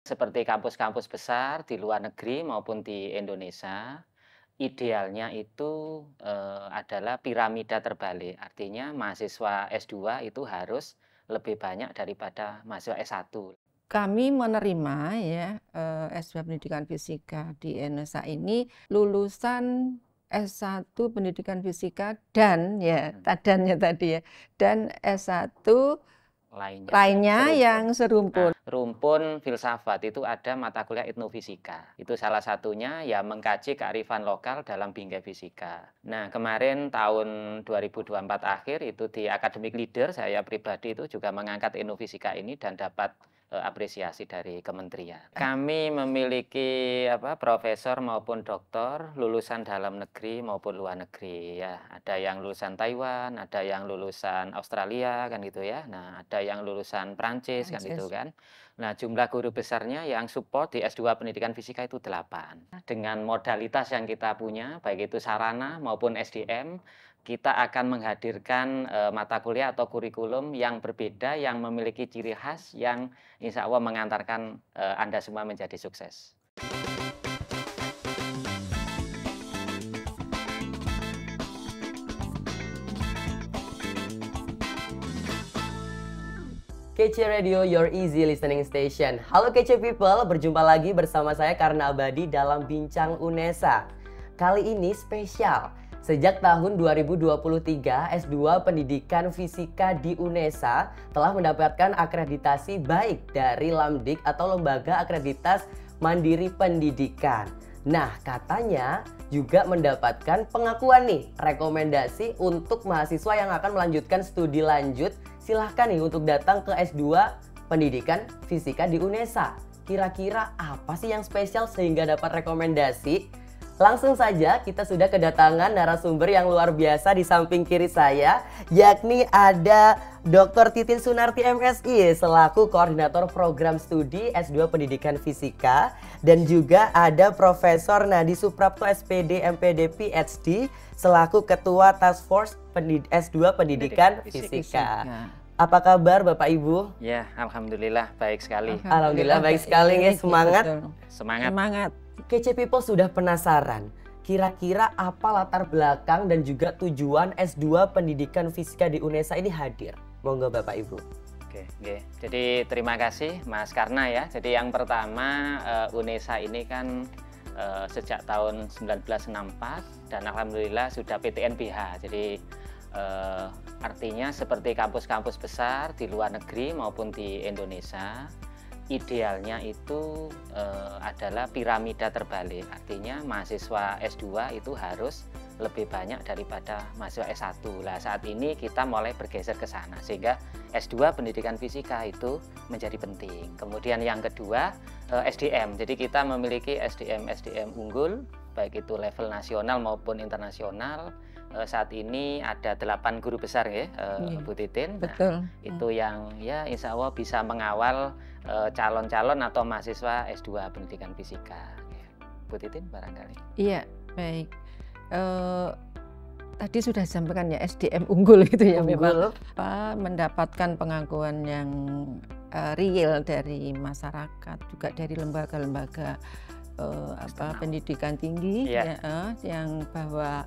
Seperti kampus-kampus besar di luar negeri maupun di Indonesia, idealnya itu, adalah piramida terbalik. Artinya mahasiswa S2 itu harus lebih banyak daripada mahasiswa S1. Kami menerima ya, S2 Pendidikan Fisika di Indonesia ini lulusan S1 Pendidikan Fisika dan ya, dannya tadi ya, dan S1 Lainnya lainnya serumpun. yang serumpun. Nah, rumpun filsafat itu ada mata kuliah etnofisika. Itu salah satunya ya mengkaji kearifan lokal dalam bingkai fisika. Nah, kemarin tahun 2024 akhir itu di Academic Leader saya pribadi itu juga mengangkat etnofisika ini dan dapat apresiasi dari kementerian. Kami memiliki profesor maupun doktor lulusan dalam negeri maupun luar negeri ya. Ada yang lulusan Taiwan, ada yang lulusan Australia kan gitu ya. Nah, ada yang lulusan Prancis kan gitu kan. Nah, jumlah guru besarnya yang support di S2 Pendidikan Fisika itu 8. Dengan modalitas yang kita punya, baik itu sarana maupun SDM, kita akan menghadirkan mata kuliah atau kurikulum yang berbeda, yang memiliki ciri khas, yang insya Allah mengantarkan Anda semua menjadi sukses. Kece Radio, your easy listening station. Halo Kece People, berjumpa lagi bersama saya Karna Abadi dalam Bincang UNESA. Kali ini spesial. Sejak tahun 2023, S2 Pendidikan Fisika di UNESA telah mendapatkan akreditasi baik dari Lamdik atau Lembaga Akreditas Mandiri Pendidikan. Nah, katanya juga mendapatkan pengakuan nih, rekomendasi untuk mahasiswa yang akan melanjutkan studi lanjut. Silahkan nih untuk datang ke S2 Pendidikan Fisika di UNESA. Kira-kira apa sih yang spesial sehingga dapat rekomendasi? Langsung saja kita sudah kedatangan narasumber yang luar biasa di samping kiri saya, yakni ada Dr. Titin Sunarti MSI selaku Koordinator Program Studi S2 Pendidikan Fisika, dan juga ada Profesor Nadi Suprapto SPD MPD PhD selaku Ketua Task Force S2 Pendidikan Fisika. Apa kabar Bapak Ibu? Ya, alhamdulillah baik sekali. Alhamdulillah baik sekali ya, semangat. Semangat. Kece People sudah penasaran, kira-kira apa latar belakang dan juga tujuan S2 Pendidikan Fisika di UNESA ini hadir? Monggo Bapak Ibu. Oke. Jadi terima kasih Mas Karna ya. Jadi yang pertama UNESA ini kan sejak tahun 1964 dan alhamdulillah sudah PTNBH. Jadi artinya seperti kampus-kampus besar di luar negeri maupun di Indonesia, idealnya itu adalah piramida terbalik. Artinya mahasiswa S2 itu harus lebih banyak daripada mahasiswa S1. Nah, saat ini kita mulai bergeser ke sana sehingga S2 Pendidikan Fisika itu menjadi penting. Kemudian yang kedua SDM. Jadi kita memiliki SDM unggul baik itu level nasional maupun internasional. Saat ini ada 8 guru besar ya, Bu Titin. Betul. Nah, itu yang ya insya Allah bisa mengawal calon-calon atau mahasiswa S2 Pendidikan Fisika. Bu Titin barangkali. Iya, baik. Tadi sudah disampaikan ya, SDM unggul itu ya, memang mendapatkan pengakuan yang real dari masyarakat, juga dari lembaga-lembaga pendidikan tinggi yang bahwa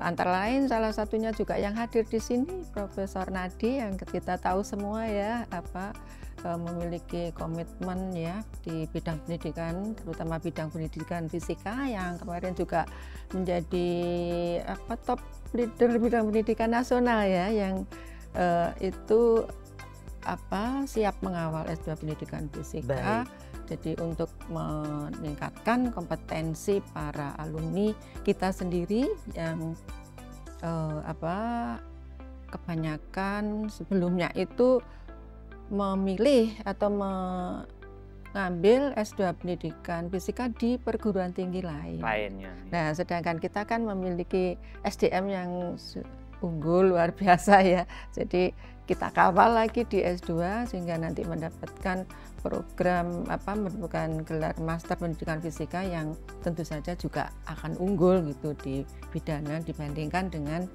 antara lain salah satunya juga yang hadir di sini Profesor Nadi yang kita tahu semua ya memiliki komitmen ya di bidang pendidikan, terutama bidang pendidikan fisika yang kemarin juga menjadi top leader bidang pendidikan nasional ya, yang itu siap mengawal S2 Pendidikan Fisika. Baik. Jadi untuk meningkatkan kompetensi para alumni kita sendiri yang kebanyakan sebelumnya itu memilih atau mengambil S2 Pendidikan Fisika di perguruan tinggi lainnya. Nah, sedangkan kita kan memiliki SDM yang unggul luar biasa ya. Jadi kita kawal lagi di S2 sehingga nanti mendapatkan program merupakan gelar Master Pendidikan Fisika yang tentu saja juga akan unggul gitu di bidangnya dibandingkan dengan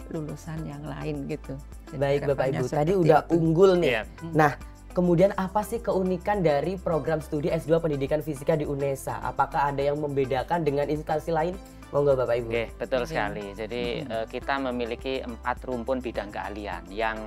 lulusan yang lain gitu. Jadi baik Bapak Ibu, tadi itu. udah unggul nih. Yeah. Nah, kemudian apa sih keunikan dari program studi S2 Pendidikan Fisika di UNESA? Apakah ada yang membedakan dengan instansi lain? Monggo Bapak Ibu. Oke, betul sekali. Jadi kita memiliki 4 rumpun bidang keahlian yang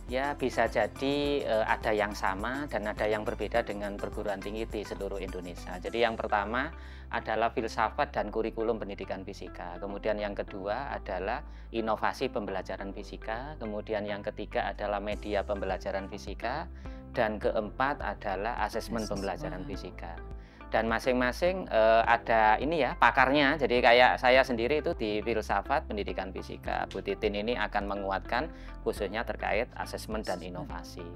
ya bisa jadi ada yang sama dan ada yang berbeda dengan perguruan tinggi di seluruh Indonesia. Jadi yang pertama adalah filsafat dan kurikulum pendidikan fisika. Kemudian yang kedua adalah inovasi pembelajaran fisika. Kemudian yang ketiga adalah media pembelajaran fisika. Dan keempat adalah asesmen pembelajaran fisika. Dan masing-masing ada ini ya pakarnya. Jadi kayak saya sendiri itu di filsafat pendidikan fisika. Bu Titin ini akan menguatkan khususnya terkait asesmen dan inovasi.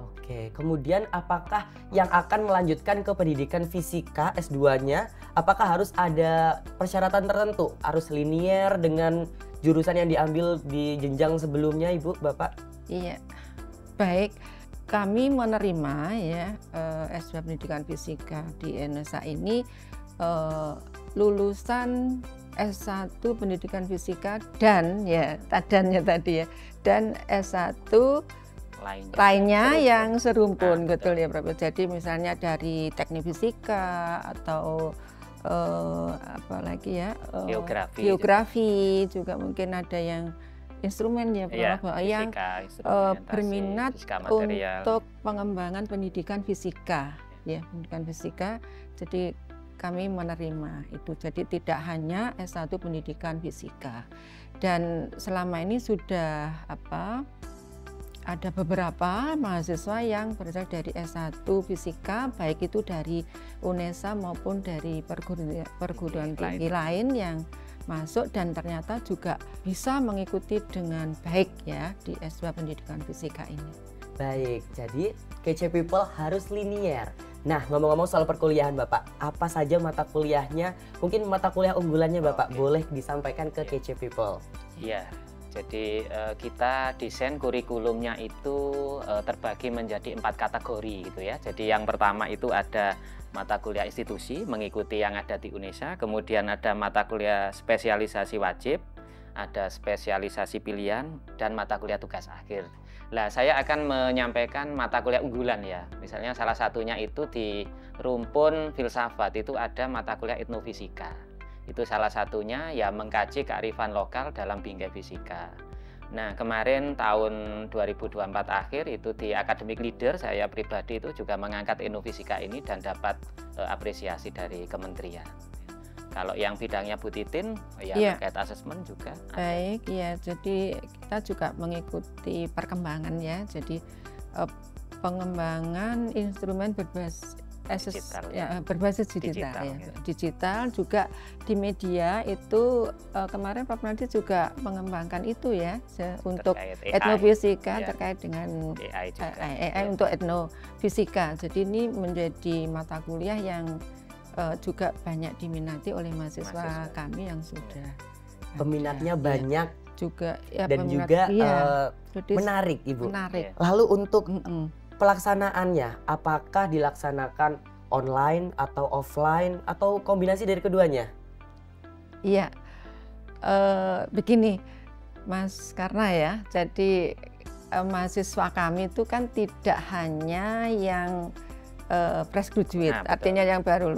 Oke, kemudian apakah yang akan melanjutkan ke pendidikan fisika S2-nya, apakah harus ada persyaratan tertentu? Harus linier dengan jurusan yang diambil di jenjang sebelumnya, Ibu, Bapak? Iya, baik. Kami menerima ya S2 Pendidikan Fisika di UNESA ini lulusan S1 Pendidikan Fisika dan ya tadannya tadi ya dan S1 lainnya yang serumpun, betul ya Prof. Jadi misalnya dari teknik fisika atau apalagi ya geografi juga mungkin ada yang instrumen ya Prof. Yang berminat untuk pengembangan pendidikan fisika ya pendidikan fisika. Jadi kami menerima itu. Jadi tidak hanya S1 pendidikan fisika. Dan selama ini sudah ada beberapa mahasiswa yang berasal dari S1 fisika, baik itu dari UNESA maupun dari perguruan tinggi lain yang masuk dan ternyata juga bisa mengikuti dengan baik ya di S2 Pendidikan Fisika ini. Baik, jadi Kece People harus linier. Nah, ngomong-ngomong soal perkuliahan Bapak, apa saja mata kuliahnya? Mungkin mata kuliah unggulannya Bapak boleh disampaikan ke Kece People. Iya. Jadi kita desain kurikulumnya itu terbagi menjadi 4 kategori gitu ya. Jadi yang pertama itu ada mata kuliah institusi mengikuti yang ada di UNESA, kemudian ada mata kuliah spesialisasi wajib, ada spesialisasi pilihan, dan mata kuliah tugas akhir. Nah, saya akan menyampaikan mata kuliah unggulan ya. Misalnya salah satunya itu di rumpun filsafat itu ada mata kuliah etnofisika. Itu salah satunya ya mengkaji kearifan lokal dalam bingkai fisika. Nah, kemarin tahun 2024 akhir itu di Academic Leader saya pribadi itu juga mengangkat etnofisika ini dan dapat apresiasi dari kementerian. Kalau yang bidangnya Bu Titin ya terkait asesmen juga. Baik, ya. Jadi kita juga mengikuti perkembangan ya. Jadi pengembangan instrumen berbasis digital ya. Digital juga di media itu kemarin Pak Nadi juga mengembangkan itu ya untuk etnofisika terkait dengan AI untuk etnofisika. Jadi ini menjadi mata kuliah yang juga banyak diminati oleh mahasiswa kami yang sudah peminatnya banyak juga ya, dan juga menarik Ibu. Menarik. Lalu untuk pelaksanaannya, apakah dilaksanakan online atau offline atau kombinasi dari keduanya? Iya, begini Mas, karena ya, jadi mahasiswa kami itu kan tidak hanya yang fresh graduate, artinya yang baru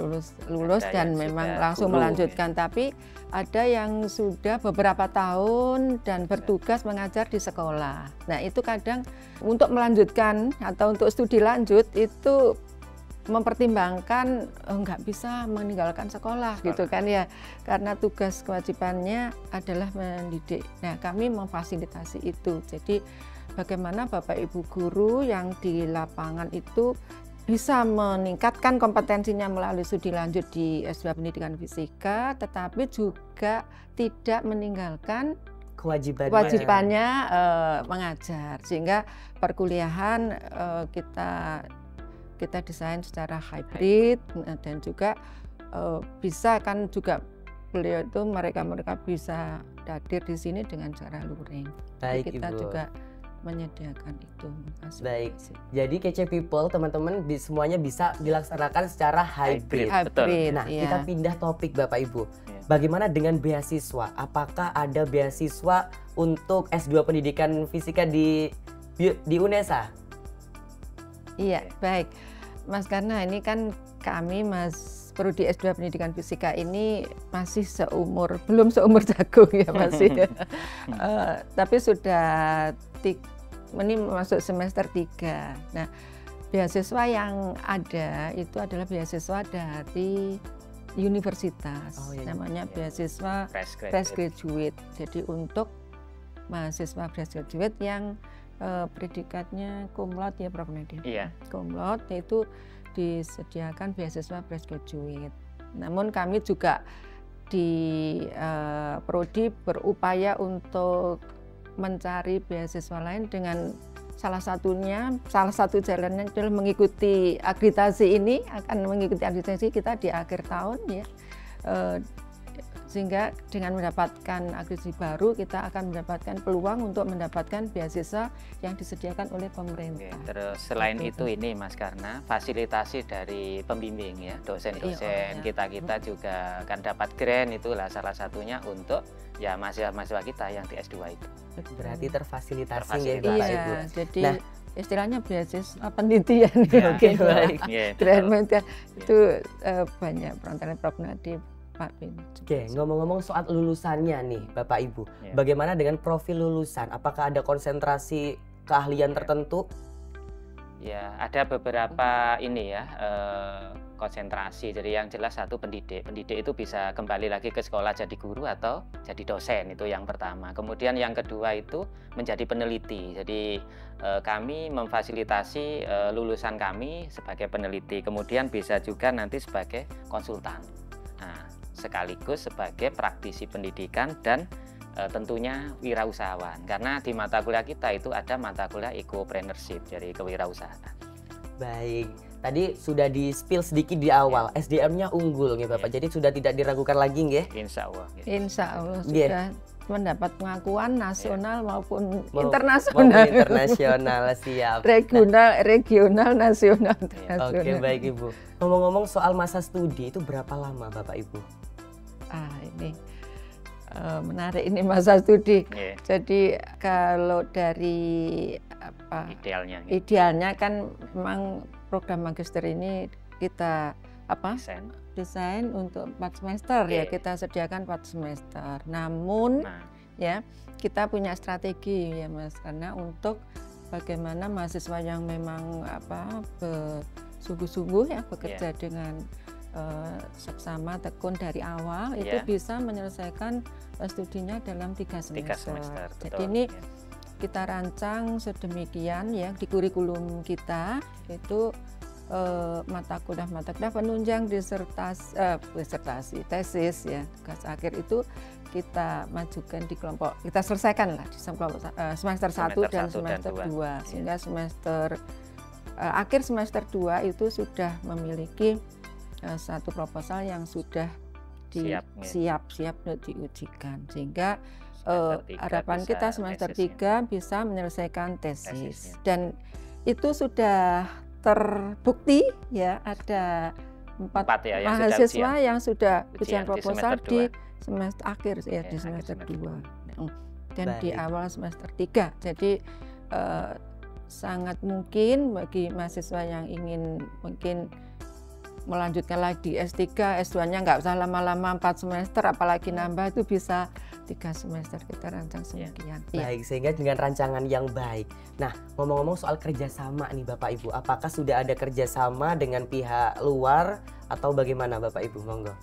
lulus dan memang langsung melanjutkan, tapi ada yang sudah beberapa tahun dan bertugas mengajar di sekolah. Nah, itu kadang untuk melanjutkan atau untuk studi lanjut itu mempertimbangkan nggak bisa meninggalkan sekolah gitu kan ya, karena tugas kewajibannya adalah mendidik. Nah, kami memfasilitasi itu. Jadi bagaimana Bapak Ibu guru yang di lapangan itu bisa meningkatkan kompetensinya melalui studi lanjut di S2 Pendidikan Fisika, tetapi juga tidak meninggalkan kewajibannya mengajar. Sehingga perkuliahan kita desain secara hybrid dan juga bisa kan juga beliau itu mereka bisa hadir di sini dengan cara luring. Baik, jadi kita Ibu juga menyediakan itu. Baik, jadi Kece People teman-teman semuanya bisa dilaksanakan secara hybrid. Nah, kita pindah topik Bapak Ibu. Bagaimana dengan beasiswa? Apakah ada beasiswa untuk S2 Pendidikan Fisika di UNESA? Iya, baik. Mas, karena ini kan kami Mas Prodi S2 Pendidikan Fisika ini masih belum seumur jagung ya masih. Tapi sudah ini masuk semester 3. Nah, beasiswa yang ada itu adalah beasiswa dari universitas. Namanya beasiswa fresh graduate. Jadi untuk mahasiswa fresh graduate yang predikatnya cum laude ya Prof Nadia. Iya. Cum laude itu disediakan beasiswa fresh graduate. Namun kami juga di Prodi berupaya untuk mencari beasiswa lain dengan salah satu jalannya adalah mengikuti akreditasi ini, akan mengikuti akreditasi kita di akhir tahun ya. Sehingga dengan mendapatkan akreditasi baru kita akan mendapatkan peluang untuk mendapatkan beasiswa yang disediakan oleh pemerintah. Terus selain itu ini Mas, karena fasilitasi dari pembimbing ya, dosen-dosen kita juga akan dapat grant, itulah salah satunya untuk ya mahasiswa kita yang di S2 itu. Berarti terfasilitasi ya Bapak Iya, Ibu. jadi istilahnya beasiswa penelitian. Oke, baik. Itu banyak perantaranya Prof Nadia, Pak Bin. Oke, ngomong-ngomong soal lulusannya nih Bapak Ibu, bagaimana dengan profil lulusan? Apakah ada konsentrasi keahlian tertentu? Ya, ada beberapa ini ya, konsentrasi. Jadi yang jelas satu pendidik itu bisa kembali lagi ke sekolah jadi guru atau jadi dosen, itu yang pertama. Kemudian yang kedua itu menjadi peneliti. Jadi kami memfasilitasi lulusan kami sebagai peneliti, kemudian bisa juga nanti sebagai konsultan. Nah, sekaligus sebagai praktisi pendidikan dan tentunya wirausahawan, karena di mata kuliah kita itu ada mata kuliah ecopreneurship, jadi kewirausahaan. Baik, tadi sudah di-spill sedikit di awal, SDM-nya unggul nih Bapak, jadi sudah tidak diragukan lagi nggih? Insya Allah. Insya Allah sudah mendapat pengakuan nasional maupun internasional. Siap. Regional, nasional, internasional. Oke, baik Ibu. Ngomong-ngomong soal masa studi itu berapa lama Bapak Ibu? Ini menarik ini masa studi. Jadi kalau dari idealnya kan memang program magister ini kita desain untuk 4 semester ya, kita sediakan 4 semester. Namun ya kita punya strategi ya Mas, karena untuk bagaimana mahasiswa yang memang sungguh-sungguh ya bekerja dengan seksama tekun dari awal itu bisa menyelesaikan studinya dalam 3 semester. Jadi ini kita rancang sedemikian ya di kurikulum kita itu mata kuliah penunjang disertasi tesis ya, tugas akhir itu kita majukan di kelompok, kita selesaikan lah di semester 1 dan semester 2 sehingga semester akhir semester 2 itu sudah memiliki satu proposal yang sudah siap diujikan, sehingga harapan kita semester 3 bisa menyelesaikan tesis. Dan itu sudah terbukti ya, ada 4 mahasiswa yang sudah ujian proposal di semester akhir ya, di semester 2 dan di awal semester 3. Jadi sangat mungkin bagi mahasiswa yang ingin mungkin melanjutkan lagi S3, S2-nya nggak usah lama-lama 4 semester, apalagi nambah, itu bisa 3 semester kita rancang semikian. Baik, sehingga dengan rancangan yang baik. Nah, ngomong-ngomong soal kerjasama nih Bapak Ibu, apakah sudah ada kerjasama dengan pihak luar atau bagaimana Bapak Ibu? Monggo.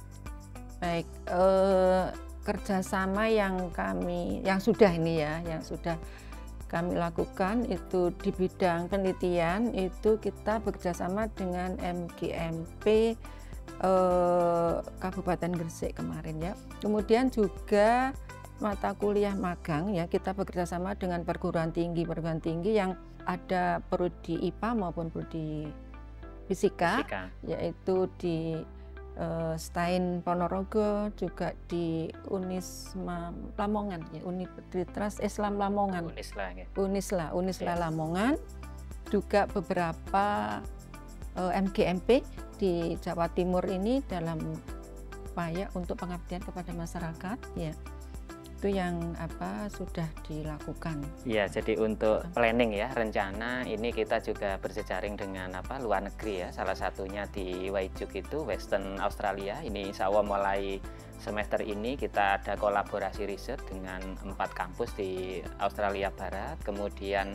Baik, kerjasama yang sudah kami lakukan itu di bidang penelitian, itu kita bekerjasama dengan MGMP Kabupaten Gresik kemarin ya. Kemudian juga mata kuliah magang ya, kita bekerjasama dengan perguruan tinggi yang ada prodi IPA maupun prodi fisika. Yaitu di Stein Ponorogo, juga di Unisma Lamongan ya, Universitas Islam Lamongan, Unisla Lamongan, juga beberapa MGMP di Jawa Timur ini dalam upaya untuk pengabdian kepada masyarakat ya. itu yang sudah dilakukan? Ya, jadi untuk planning ya, rencana ini kita juga berjejaring dengan luar negeri ya. Salah satunya di Waijuk itu Western Australia. Ini insya Allah mulai semester ini kita ada kolaborasi riset dengan 4 kampus di Australia Barat. Kemudian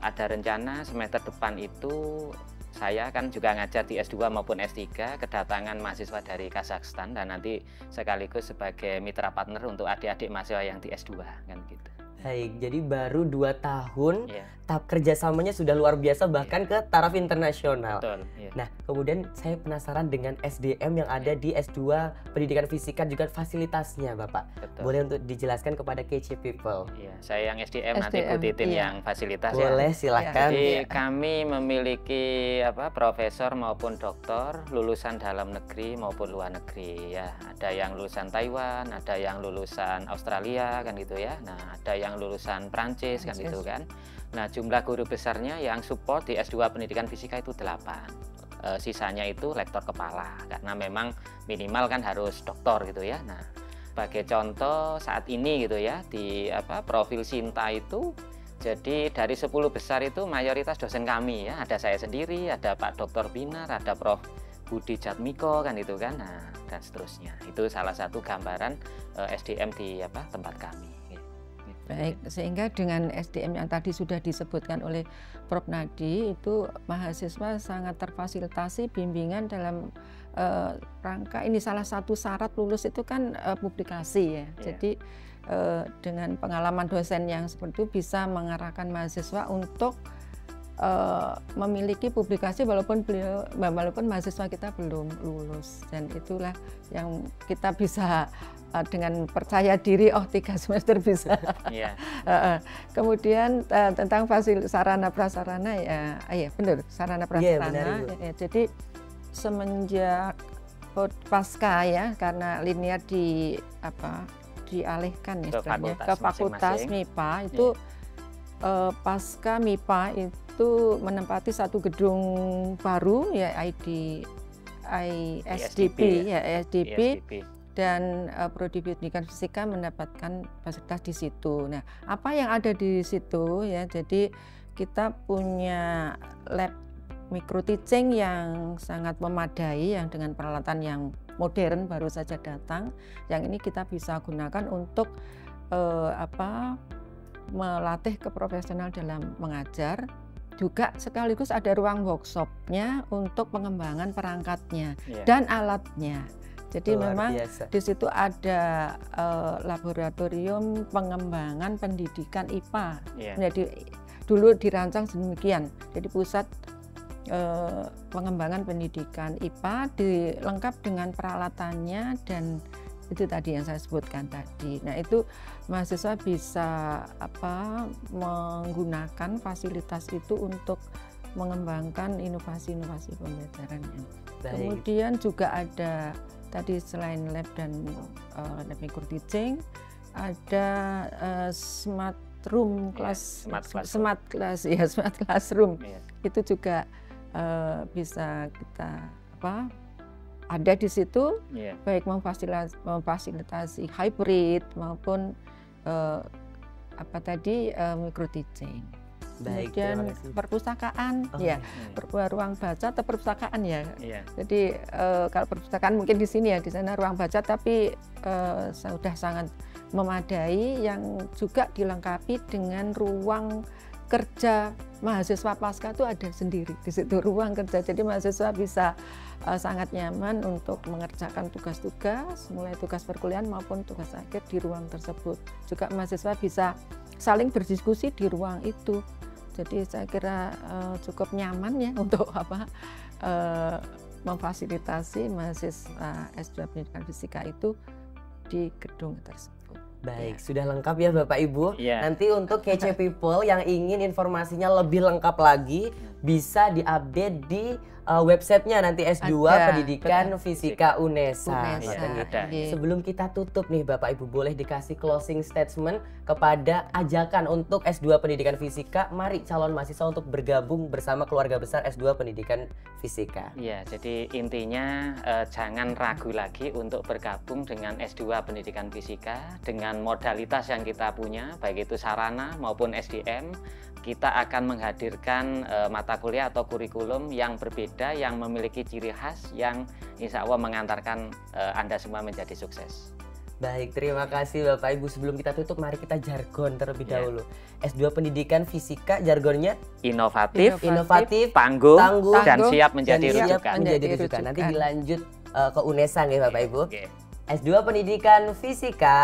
ada rencana semester depan itu saya kan juga ngajar di S2 maupun S3, kedatangan mahasiswa dari Kazakhstan dan nanti sekaligus sebagai mitra partner untuk adik-adik mahasiswa yang di S2 kan gitu. Baik, jadi baru 2 tahun, tahap kerjasamanya sudah luar biasa bahkan ke taraf internasional. Betul. Nah, kemudian saya penasaran dengan SDM yang ada di S2 Pendidikan Fisika juga fasilitasnya, Bapak. Betul. Boleh untuk dijelaskan kepada KC People? Iya, saya yang SDM nanti Bu Titin yang fasilitas. Boleh, silahkan. Jadi kami memiliki profesor maupun doktor lulusan dalam negeri maupun luar negeri ya. Ada yang lulusan Taiwan, ada yang lulusan Australia kan gitu ya. Nah, ada yang lulusan Prancis kan gitu kan. Nah, jumlah guru besarnya yang support di S2 Pendidikan Fisika itu 8. Sisanya itu lektor kepala karena memang minimal kan harus doktor gitu ya. Nah, sebagai contoh saat ini gitu ya di profil Sinta itu jadi dari 10 besar itu mayoritas dosen kami ya. Ada saya sendiri, ada Pak Dr. Binar, ada Prof. Budi Jatmiko kan itu kan. Nah, dan seterusnya. Itu salah satu gambaran SDM di tempat kami. Baik, sehingga dengan SDM yang tadi sudah disebutkan oleh Prof. Nadi itu mahasiswa sangat terfasilitasi bimbingan dalam rangka ini salah satu syarat lulus itu kan publikasi ya. Jadi dengan pengalaman dosen yang seperti itu bisa mengarahkan mahasiswa untuk memiliki publikasi walaupun mahasiswa kita belum lulus, dan itulah yang kita bisa dengan percaya diri 3 semester bisa. Kemudian tentang sarana prasarana ya benar sarana prasarana. Jadi semenjak pasca ya karena linear dialihkan istilahnya ke fakultas MIPA itu pasca MIPA itu menempati satu gedung baru ya ISDP dan Prodi Pendidikan Fisika mendapatkan fasilitas di situ. Nah, apa yang ada di situ ya? Jadi kita punya lab micro teaching yang sangat memadai, yang dengan peralatan yang modern baru saja datang. Yang ini kita bisa gunakan untuk melatih keprofesional dalam mengajar. Juga sekaligus ada ruang workshopnya untuk pengembangan perangkatnya dan alatnya. Jadi memang di situ ada laboratorium pengembangan pendidikan IPA. Jadi dulu dirancang sedemikian. Jadi pusat pengembangan pendidikan IPA dilengkap dengan peralatannya dan itu tadi yang saya sebutkan tadi. Nah, itu mahasiswa bisa menggunakan fasilitas itu untuk mengembangkan inovasi-inovasi pembelajarannya. Kemudian juga ada tadi selain lab dan lab micro teaching ada smart room class, smart classroom. Itu juga bisa kita ada di situ, baik memfasilitasi hybrid maupun micro teaching. Kemudian perpustakaan, ruang baca atau perpustakaan ya. Jadi kalau perpustakaan mungkin di sini ya, di sana ruang baca, tapi sudah sangat memadai yang juga dilengkapi dengan ruang kerja mahasiswa pasca itu ada sendiri di situ ruang kerja. Jadi mahasiswa bisa sangat nyaman untuk mengerjakan tugas-tugas, mulai tugas perkuliahan maupun tugas akhir di ruang tersebut. Juga mahasiswa bisa saling berdiskusi di ruang itu. Jadi saya kira cukup nyaman ya untuk memfasilitasi mahasiswa S2 Pendidikan Fisika itu di gedung tersebut. Baik, sudah lengkap ya Bapak Ibu. Nanti untuk KC People yang ingin informasinya lebih lengkap lagi, bisa diupdate di websitenya nanti S2 Ada, Pendidikan betul. Fisika UNESA. UNESA. Gitu. Iya. Sebelum kita tutup nih Bapak Ibu, boleh dikasih closing statement kepada ajakan untuk S2 Pendidikan Fisika. Mari calon mahasiswa untuk bergabung bersama keluarga besar S2 Pendidikan Fisika. Ya, jadi intinya jangan ragu lagi untuk bergabung dengan S2 Pendidikan Fisika dengan modalitas yang kita punya, baik itu sarana maupun SDM. Kita akan menghadirkan mata kuliah atau kurikulum yang berbeda, yang memiliki ciri khas, yang insya Allah mengantarkan Anda semua menjadi sukses. Baik, terima kasih Bapak Ibu. Sebelum kita tutup, mari kita jargon terlebih Ya. dahulu. S2 Pendidikan Fisika, jargonnya Inovatif, inovatif, tangguh, tangguh, dan siap menjadi dan siap rujukan. menjadi Menjadi rujukan. Nanti rujukan. dilanjut ke UNESA ya Bapak Ibu. Oke. S2 Pendidikan Fisika,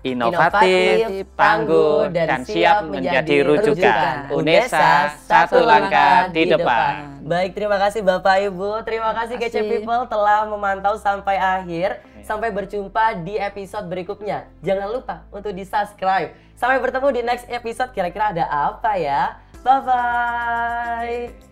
Inovatif, tangguh, dan siap menjadi rujukan. UNESA, satu langkah di depan. Baik, terima kasih Bapak Ibu. Terima kasih Kece kasih. People telah memantau sampai akhir. Sampai berjumpa di episode berikutnya. Jangan lupa untuk di-subscribe. Sampai bertemu di next episode. Kira-kira ada apa ya? Bye-bye.